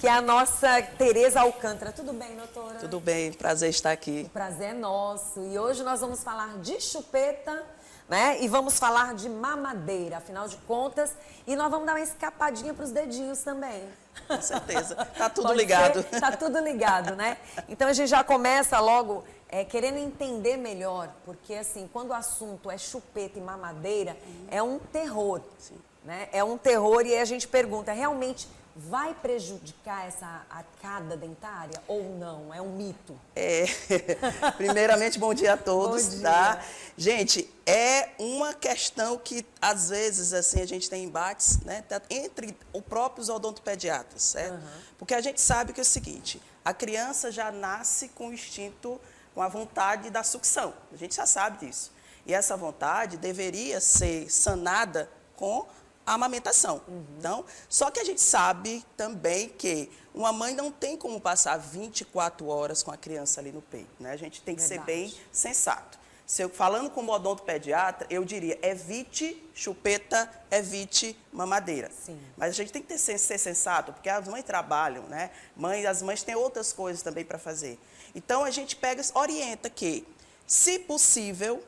Que é a nossa Tereza Alcântara. Tudo bem, doutora? Tudo bem, prazer estar aqui. O prazer é nosso. E hoje nós vamos falar de chupeta, né? E vamos falar de mamadeira, afinal de contas. E nós vamos dar uma escapadinha para os dedinhos também. Com certeza. Tá tudo Pode ligado. ser? Tá tudo ligado, né? Então a gente já começa logo querendo entender melhor, porque assim, quando o assunto é chupeta e mamadeira, é um terror. Sim. Né? É um terror e aí a gente pergunta, realmente vai prejudicar essa arcada dentária ou não? É um mito? Primeiramente, bom dia a todos, Bom dia. tá? Gente, é uma questão que, às vezes, assim, a gente tem embates, né, entre os próprios odontopediatras, certo? Uhum. Porque a gente sabe que é o seguinte, a criança já nasce com o instinto, com a vontade da sucção. A gente já sabe disso. E essa vontade deveria ser sanada com a amamentação. Então, só que a gente sabe também que uma mãe não tem como passar 24 horas com a criança ali no peito, né? A gente tem que ser bem sensato. Falando como odontopediatra, eu diria, evite chupeta, evite mamadeira. Sim. Mas a gente tem que ser sensato, porque as mães trabalham, né? As mães têm outras coisas também para fazer. Então, a gente orienta que, se possível,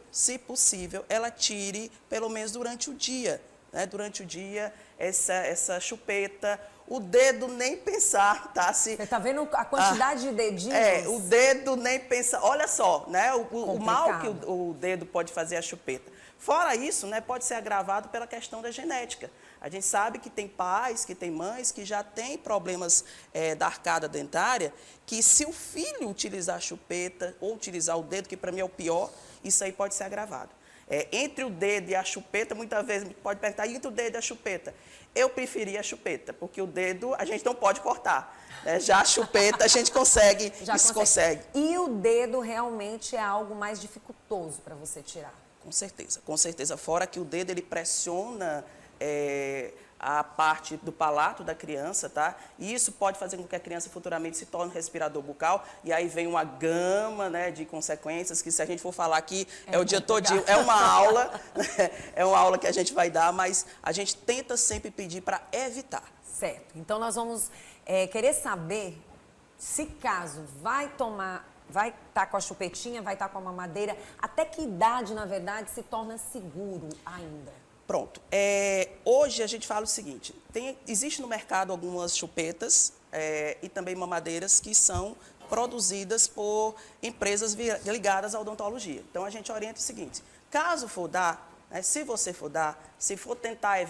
ela tire pelo menos durante o dia, né? Durante o dia, essa chupeta, o dedo nem pensar, tá? Você está vendo a quantidade de dedinhos? O dedo nem pensar. Olha só, né? O mal que o dedo pode fazer a chupeta. Fora isso, né, pode ser agravado pela questão da genética. A gente sabe que tem pais, que tem mães que já têm problemas da arcada dentária, que se o filho utilizar a chupeta ou utilizar o dedo, que para mim é o pior, isso aí pode ser agravado. Entre o dedo e a chupeta, muitas vezes pode perguntar, entre o dedo e a chupeta? Eu preferia a chupeta, porque o dedo a gente não pode cortar. Né? Já a chupeta a gente consegue, consegue. E o dedo realmente é algo mais dificultoso para você tirar? Com certeza. Fora que o dedo ele pressiona a parte do palato da criança, tá? E isso pode fazer com que a criança futuramente se torne respirador bucal, e aí vem uma gama, né, de consequências que, se a gente for falar aqui, é o dia todinho, é uma aula, é uma aula que a gente vai dar, mas a gente tenta sempre pedir para evitar. Certo. Então, nós vamos querer saber se caso vai estar com a chupetinha, vai estar com a mamadeira, até que idade, na verdade, se torna seguro ainda? Pronto. Hoje a gente fala o seguinte, existe no mercado algumas chupetas e também mamadeiras que são produzidas por empresas ligadas à odontologia. Então, a gente orienta o seguinte, caso for dar, né, se você for dar, se for tentar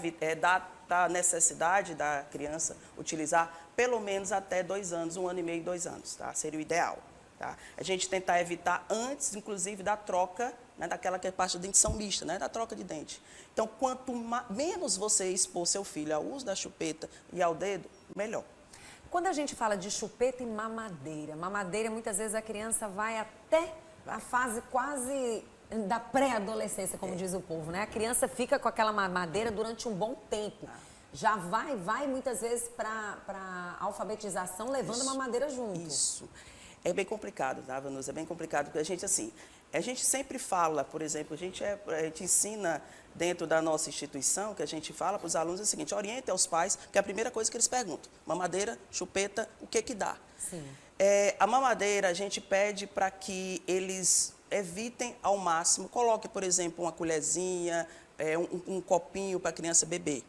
dar necessidade da criança utilizar, pelo menos até 2 anos, 1 ano e meio, 2 anos, tá? Seria o ideal. Tá? A gente tentar evitar antes, inclusive, da troca, né, daquela que é parte da dentição mista, né, da troca de dente. Então, quanto menos você expor seu filho ao uso da chupeta e ao dedo, melhor. Quando a gente fala de chupeta e mamadeira, muitas vezes a criança vai até a fase quase da pré-adolescência, como diz o povo, né? A criança fica com aquela mamadeira durante um bom tempo. Já vai muitas vezes para alfabetização, levando a mamadeira junto. Isso. É bem complicado, tá, Vanusa? É bem complicado, porque a gente sempre fala, por exemplo, a gente ensina dentro da nossa instituição, que a gente fala para os alunos é o seguinte, oriente aos pais, que é a primeira coisa que eles perguntam, mamadeira, chupeta, o que dá? Sim. A mamadeira, a gente pede para que eles evitem ao máximo, coloque, por exemplo, uma colherzinha, um copinho para a criança beber.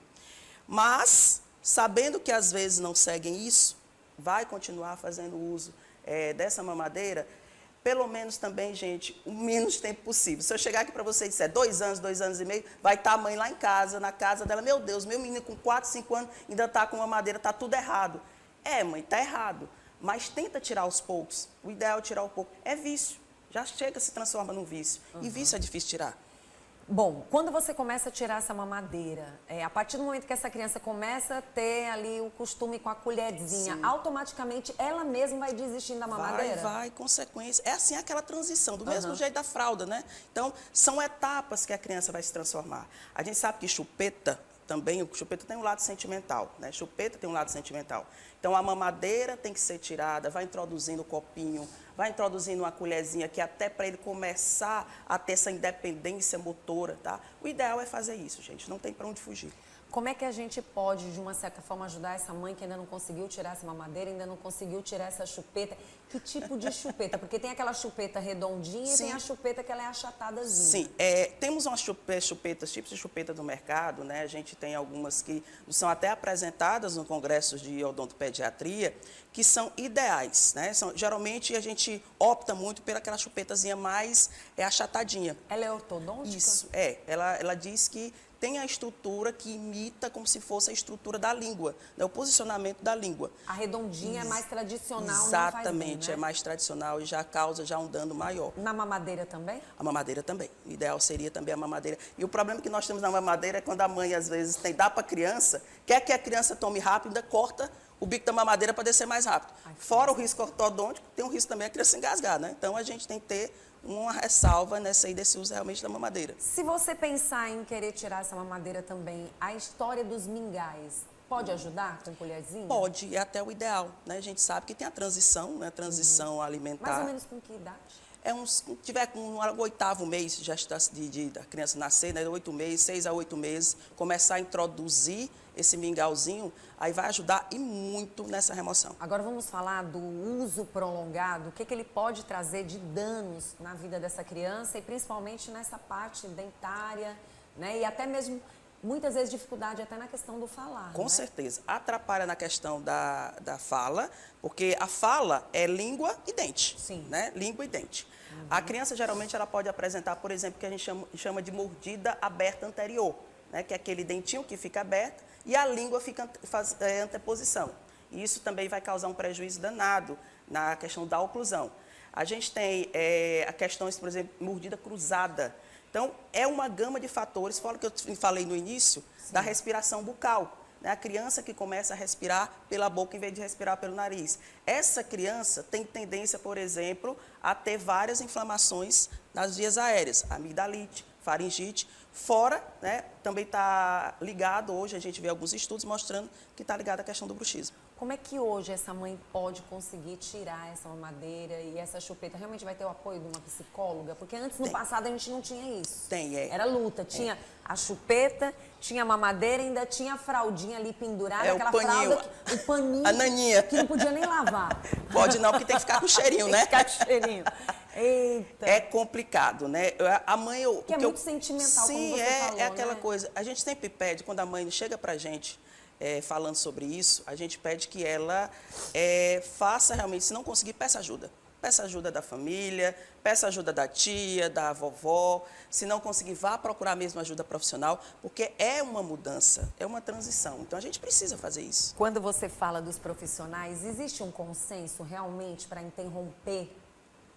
Mas, sabendo que às vezes não seguem isso, vai continuar fazendo uso dessa mamadeira, pelo menos também, gente, o menos tempo possível. Se eu chegar aqui para você e disser 2 anos, 2 anos e meio, vai estar a mãe lá em casa, na casa dela, meu Deus, meu menino com 4, 5 anos ainda está com mamadeira, está tudo errado. Mãe, está errado, mas tenta tirar aos poucos. O ideal é tirar um pouco. É vício, já chega, se transforma num vício. E vício é difícil tirar. Bom, quando você começa a tirar essa mamadeira, a partir do momento que essa criança começa a ter ali o costume com a colherzinha, sim, automaticamente ela mesma vai desistindo da mamadeira? Vai, consequência. É assim aquela transição, do mesmo jeito da fralda, né? Então, são etapas que a criança vai se transformar. A gente sabe que chupeta também, o chupeta tem um lado sentimental, né? Chupeta tem um lado sentimental. Então, a mamadeira tem que ser tirada, vai introduzindo o copinho, vai introduzindo uma colherzinha que até para ele começar a ter essa independência motora, tá? O ideal é fazer isso, gente, não tem para onde fugir. Como é que a gente pode, de uma certa forma, ajudar essa mãe que ainda não conseguiu tirar essa mamadeira, ainda não conseguiu tirar essa chupeta? Que tipo de chupeta? Porque tem aquela chupeta redondinha Sim. e tem a chupeta que ela é achatadazinha. Sim, temos umas chupetas, tipos de chupeta do mercado, né? A gente tem algumas que são até apresentadas no congresso de odontopediatria, que são ideais, né? Geralmente a gente opta muito pela aquela chupetazinha mais achatadinha. Ela é ortodôntica? Isso, ela diz que tem a estrutura que imita como se fosse a estrutura da língua, né? O posicionamento da língua. A redondinha é mais tradicional, Exatamente, não faz bem, né? é mais tradicional e já causa um dano maior. Na mamadeira também? A mamadeira também. O ideal seria também a mamadeira. E o problema que nós temos na mamadeira é quando a mãe, às vezes, dá para a criança, quer que a criança tome rápido, ainda corta o bico da mamadeira para descer mais rápido. Fora o risco ortodôntico, tem um risco também a criança engasgar, né? Então, a gente tem que ter uma ressalva nessa aí desse uso realmente da mamadeira. Se você pensar em querer tirar essa mamadeira também, a história dos mingais pode ajudar com colherzinha? Pode, é até o ideal, né? A gente sabe que tem a transição, né? A transição alimentar. Mais ou menos com que idade? Tiver com o 8º mês da criança nascer, né, 8 meses, 6 a 8 meses, começar a introduzir esse mingauzinho, aí vai ajudar e muito nessa remoção. Agora vamos falar do uso prolongado, o que ele pode trazer de danos na vida dessa criança e principalmente nessa parte dentária, né, e até mesmo muitas vezes dificuldade até na questão do falar. Com né? certeza. Atrapalha na questão da fala, porque a fala é língua e dente. Sim. Né? Língua e dente. A criança, geralmente, ela pode apresentar, por exemplo, o que a gente chama de mordida aberta anterior, né? Que é aquele dentinho que fica aberto e a língua faz anteposição. E isso também vai causar um prejuízo danado na questão da oclusão. A gente tem a questão, por exemplo, mordida cruzada. Então, é uma gama de fatores, fora que eu falei no início, Sim. da respiração bucal. Né? A criança que começa a respirar pela boca em vez de respirar pelo nariz. Essa criança tem tendência, por exemplo, a ter várias inflamações nas vias aéreas, amigdalite, faringite. Fora, né, também está ligado, hoje a gente vê alguns estudos mostrando que está ligado à questão do bruxismo. Como é que hoje essa mãe pode conseguir tirar essa mamadeira e essa chupeta? Realmente vai ter o apoio de uma psicóloga? Porque antes, no passado, a gente não tinha isso. Era luta. Tinha a chupeta, tinha a mamadeira, ainda tinha a fraldinha ali pendurada. Aquela o paninho. fralda, o paninho. A naninha. Que não podia nem lavar. Pode não, porque tem que ficar com cheirinho, né? Tem que ficar com cheirinho. Eita. É complicado, né? A mãe... Que é muito sentimental, Sim, como você falou, é aquela né? coisa. A gente sempre pede, quando a mãe chega pra gente... falando sobre isso, a gente pede que ela faça realmente, se não conseguir, peça ajuda. Peça ajuda da família, peça ajuda da tia, da vovó. Se não conseguir, vá procurar mesmo ajuda profissional, porque é uma mudança, é uma transição. Então, a gente precisa fazer isso. Quando você fala dos profissionais, existe um consenso realmente para interromper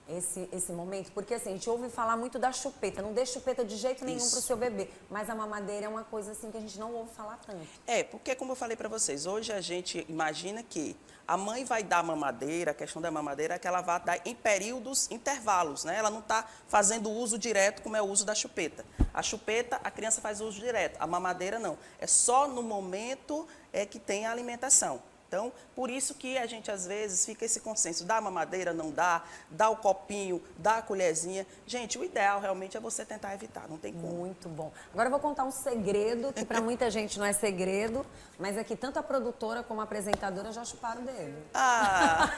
esse momento? Porque assim, a gente ouve falar muito da chupeta, não dê chupeta de jeito nenhum para o seu bebê, mas a mamadeira é uma coisa assim que a gente não ouve falar tanto. Porque como eu falei para vocês, hoje a gente imagina que a mãe vai dar mamadeira, a questão da mamadeira é que ela vai dar em períodos, intervalos, né? Ela não está fazendo uso direto como é o uso da chupeta. A chupeta, a criança faz uso direto, a mamadeira não. É só no momento que tem a alimentação. Então, por isso que a gente, às vezes, fica esse consenso, dá a mamadeira, não dá o copinho, dá a colherzinha. Gente, o ideal realmente é você tentar evitar, não tem como. Muito bom. Agora eu vou contar um segredo, que para muita gente não é segredo, mas é que tanto a produtora como a apresentadora já chuparam o dedo. Ah!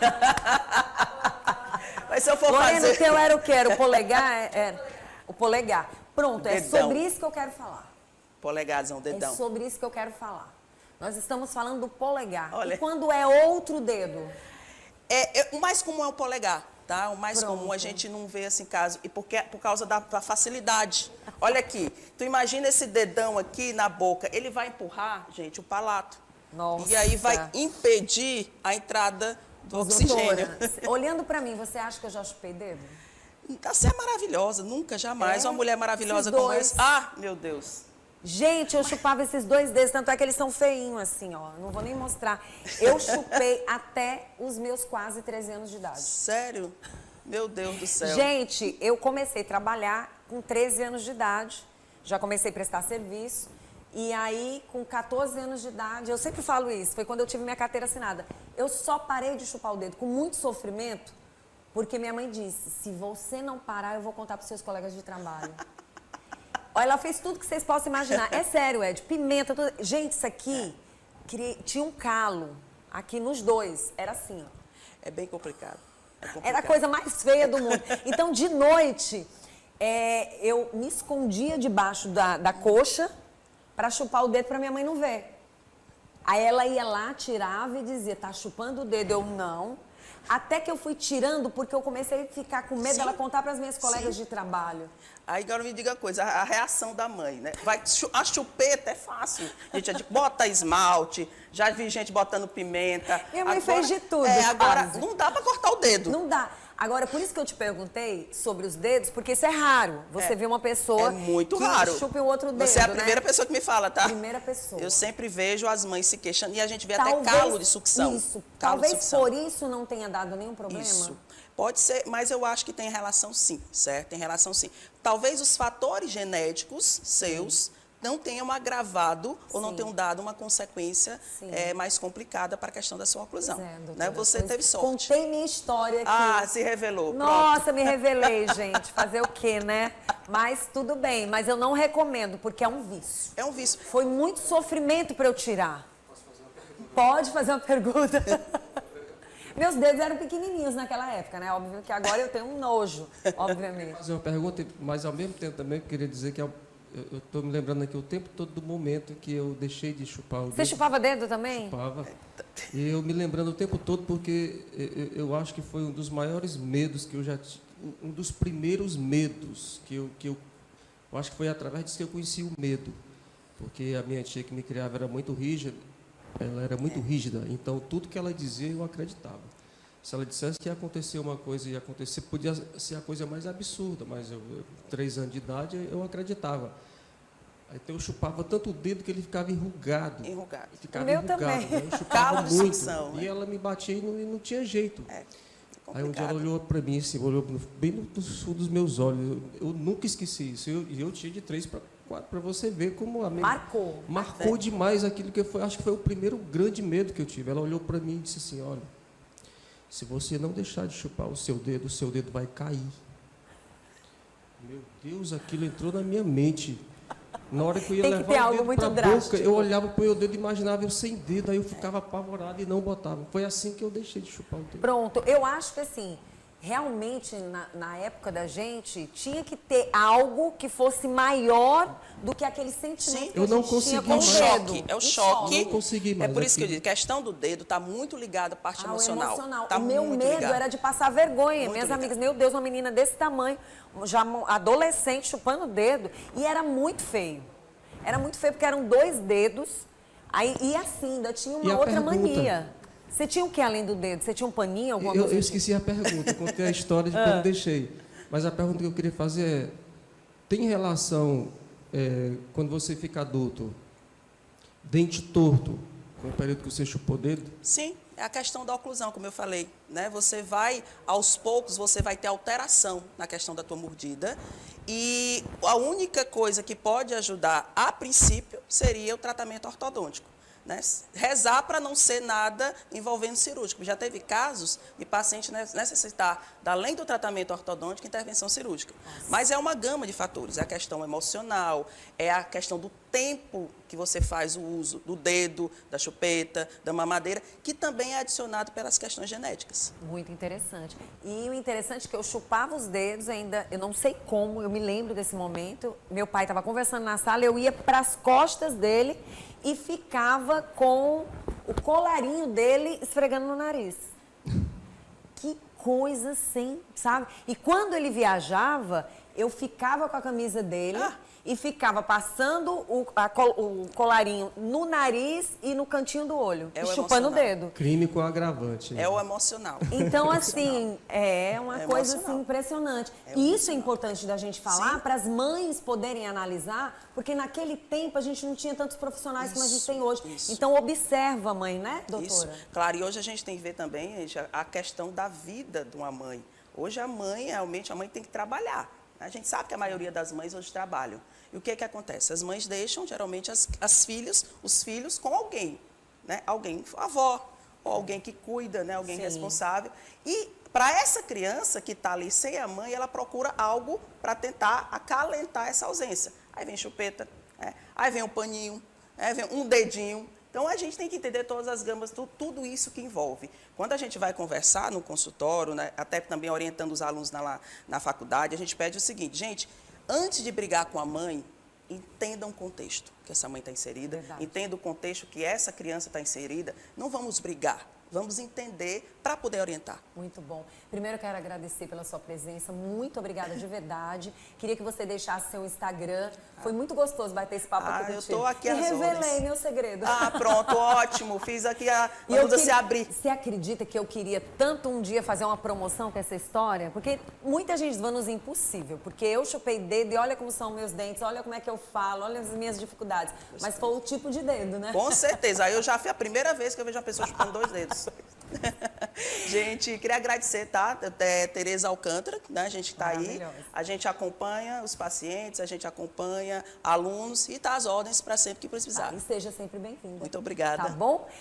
Mas se eu for Lorena, fazer... o teu era o quê? Era o polegar? O polegar. Pronto, é Dedão. sobre isso que eu quero falar. Polegarzão, dedão. É sobre isso que eu quero falar. Nós estamos falando do polegar. Olha. E quando é outro dedo? O mais comum é o polegar, tá? O mais comum a gente não vê assim caso. E por causa da facilidade. Olha aqui, tu imagina esse dedão aqui na boca, ele vai empurrar, gente, o palato. Nossa. E aí vai impedir a entrada do oxigênio. Olhando pra mim, você acha que eu já chupei dedo? Você é maravilhosa, nunca, jamais. Uma mulher maravilhosa como essa. Ah, meu Deus. Gente, eu chupava esses dois dedos, tanto é que eles são feinhos assim, ó. Não vou nem mostrar. Eu chupei até os meus quase 13 anos de idade. Sério? Meu Deus do céu. Gente, eu comecei a trabalhar com 13 anos de idade. Já comecei a prestar serviço. E aí, com 14 anos de idade, eu sempre falo isso, foi quando eu tive minha carteira assinada. Eu só parei de chupar o dedo com muito sofrimento, porque minha mãe disse, se você não parar, eu vou contar para os seus colegas de trabalho. Olha, ela fez tudo que vocês possam imaginar. É sério, Ed. Pimenta, tudo. Gente, isso aqui tinha um calo aqui nos dois. Era assim, ó. É bem complicado. Era a coisa mais feia do mundo. Então, de noite, eu me escondia debaixo da coxa para chupar o dedo para minha mãe não ver. Aí ela ia lá, tirava e dizia, tá chupando o dedo? Eu, não. Até que eu fui tirando, porque eu comecei a ficar com medo dela contar para as minhas colegas de trabalho. Aí agora me diga uma coisa, a reação da mãe, né? A chupeta é fácil. A gente bota esmalte, já vi gente botando pimenta. Minha mãe fez de tudo. Agora não dá para cortar o dedo. Não dá. Agora, por isso que eu te perguntei sobre os dedos, porque isso é raro. Você vê uma pessoa muito que raro. chupa o outro dedo, Você é a primeira pessoa que me fala, tá? Primeira pessoa. Eu sempre vejo as mães se queixando e a gente vê até calo de sucção. Isso. Calo Talvez de sucção. por isso não tenha dado nenhum problema. Isso. Pode ser, mas eu acho que tem relação sim, certo? Tem relação sim. Talvez os fatores genéticos seus não tenham agravado ou não tenham dado uma consequência mais complicada para a questão da sua oclusão. Né? Você teve sorte. Contei minha história aqui. Ah, se revelou. Nossa, pronto. me revelei, gente. Fazer o quê, né? Mas tudo bem. Mas eu não recomendo, porque é um vício. É um vício. Foi muito sofrimento para eu tirar. Pode fazer uma pergunta? Meus dedos eram pequenininhos naquela época, né? Óbvio que agora eu tenho um nojo, obviamente. Vou fazer uma pergunta, mas ao mesmo tempo também eu queria dizer que eu estou me lembrando aqui o tempo todo do momento que eu deixei de chupar o dedo. Você chupava dedo também? Chupava. E eu me lembrando o tempo todo porque eu acho que foi um dos maiores medos que eu já tive, um dos primeiros medos que eu acho que foi através disso que eu conheci o medo. Porque a minha tia que me criava era muito rígida, ela era muito rígida, então tudo que ela dizia eu acreditava. Se ela dissesse que ia acontecer uma coisa, ia acontecer, podia ser a coisa mais absurda, mas eu 3 anos de idade, eu acreditava. Então eu chupava tanto o dedo que ele ficava enrugado. Ficava o meu enrugado, também. Né? Eu chupava Calo de muito. sucção, E ela me batia e não tinha jeito. Aí um dia ela complicado. olhou para mim, assim, olhou bem no fundo dos meus olhos. Eu nunca esqueci isso. Eu tinha de 3 para 4 para você ver como a minha... Marcou demais aquilo que foi. Acho que foi o primeiro grande medo que eu tive. Ela olhou para mim e disse assim, olha, se você não deixar de chupar o seu dedo vai cair. Meu Deus, aquilo entrou na minha mente. Na hora que eu ia Tem que ter levar o algo dedo muito para a drástico. boca, eu olhava para o meu dedo e imaginava eu sem dedo, aí eu ficava apavorado e não botava. Foi assim que eu deixei de chupar o dedo. Pronto, eu acho que assim, realmente na época da gente, tinha que ter algo que fosse maior do que aquele sentimento que Eu a não gente tinha consegui com o mais. dedo. É o choque. Eu não consegui mais É por isso que eu aquilo. digo, a questão do dedo está muito ligada à parte emocional. Tá O meu muito medo ligado. era de passar vergonha. Muito Minhas ligado. amigas, meu Deus, uma menina desse tamanho, já adolescente, chupando o dedo. E era muito feio. Era muito feio porque eram 2 dedos. Aí, e assim, ainda tinha uma outra mania. Você tinha o que além do dedo? Você tinha um paninho, alguma coisa? Eu esqueci a pergunta, contei a história de como deixei. Mas a pergunta que eu queria fazer é, tem relação, quando você fica adulto, dente torto, com o período que você chupou o dedo? Sim, é a questão da oclusão, como eu falei, né? Você vai, aos poucos, você vai ter alteração na questão da tua mordida e a única coisa que pode ajudar, a princípio, seria o tratamento ortodôntico. Né? Rezar para não ser nada envolvendo cirúrgico. Já teve casos de paciente necessitar, além do tratamento ortodôntico, intervenção cirúrgica. Mas é uma gama de fatores. É a questão emocional, é a questão do tempo que você faz o uso do dedo, da chupeta, da mamadeira, que também é adicionado pelas questões genéticas. Muito interessante. E o interessante é que eu chupava os dedos ainda, eu não sei como, eu me lembro desse momento. Meu pai estava conversando na sala, eu ia para as costas dele e ficava com o colarinho dele esfregando no nariz. Que coisa sem, sabe? E quando ele viajava, eu ficava com a camisa dele e ficava passando o colarinho no nariz e no cantinho do olho, e chupando o dedo. Crime com agravante. É o emocional. Então, assim, é uma coisa emocional. assim, impressionante. E isso é importante da gente falar para as mães poderem analisar, porque naquele tempo a gente não tinha tantos profissionais como a gente tem hoje. Então, observa a mãe, né, doutora? Isso. Claro, e hoje a gente tem que ver também a questão da vida de uma mãe. Hoje a mãe, realmente, a mãe tem que trabalhar. A gente sabe que a maioria das mães hoje trabalham. E o que acontece? As mães deixam, geralmente, os filhos com alguém, né? Alguém, a avó, ou alguém que cuida, né? Alguém responsável. E para essa criança que está ali sem a mãe, ela procura algo para tentar acalentar essa ausência. aí vem chupeta, aí vem um paninho, aí vem um dedinho. Então, a gente tem que entender todas as gamas, tudo isso que envolve. Quando a gente vai conversar no consultório, né, até também orientando os alunos na faculdade, a gente pede o seguinte, gente, antes de brigar com a mãe, entenda o contexto que essa mãe está inserida, Verdade. entenda o contexto que essa criança está inserida, não vamos brigar, vamos entender para poder orientar. Muito bom. Primeiro, eu quero agradecer pela sua presença. Muito obrigada de verdade. Queria que você deixasse seu Instagram. Foi muito gostoso bater esse papo aqui Eu contigo. estou aqui E às revelei ordens. meu segredo. Pronto, ótimo. Fiz aqui a E eu muda se queria- abrir. Você acredita que eu queria tanto um dia fazer uma promoção com essa história? Porque muita gente vai nos impossível. Porque eu chupei dedo e olha como são meus dentes, olha como é que eu falo, olha as minhas dificuldades. Mas foi o tipo de dedo, né? Com certeza. Aí eu já fui a primeira vez que eu vejo uma pessoa chupando 2 dedos. Gente, queria agradecer, tá? Tereza Alcântara, né? A gente está aí. Maravilhosa. A gente acompanha os pacientes, a gente acompanha alunos e está às ordens para sempre que precisar. E seja sempre bem-vinda. Muito obrigada. Tá bom?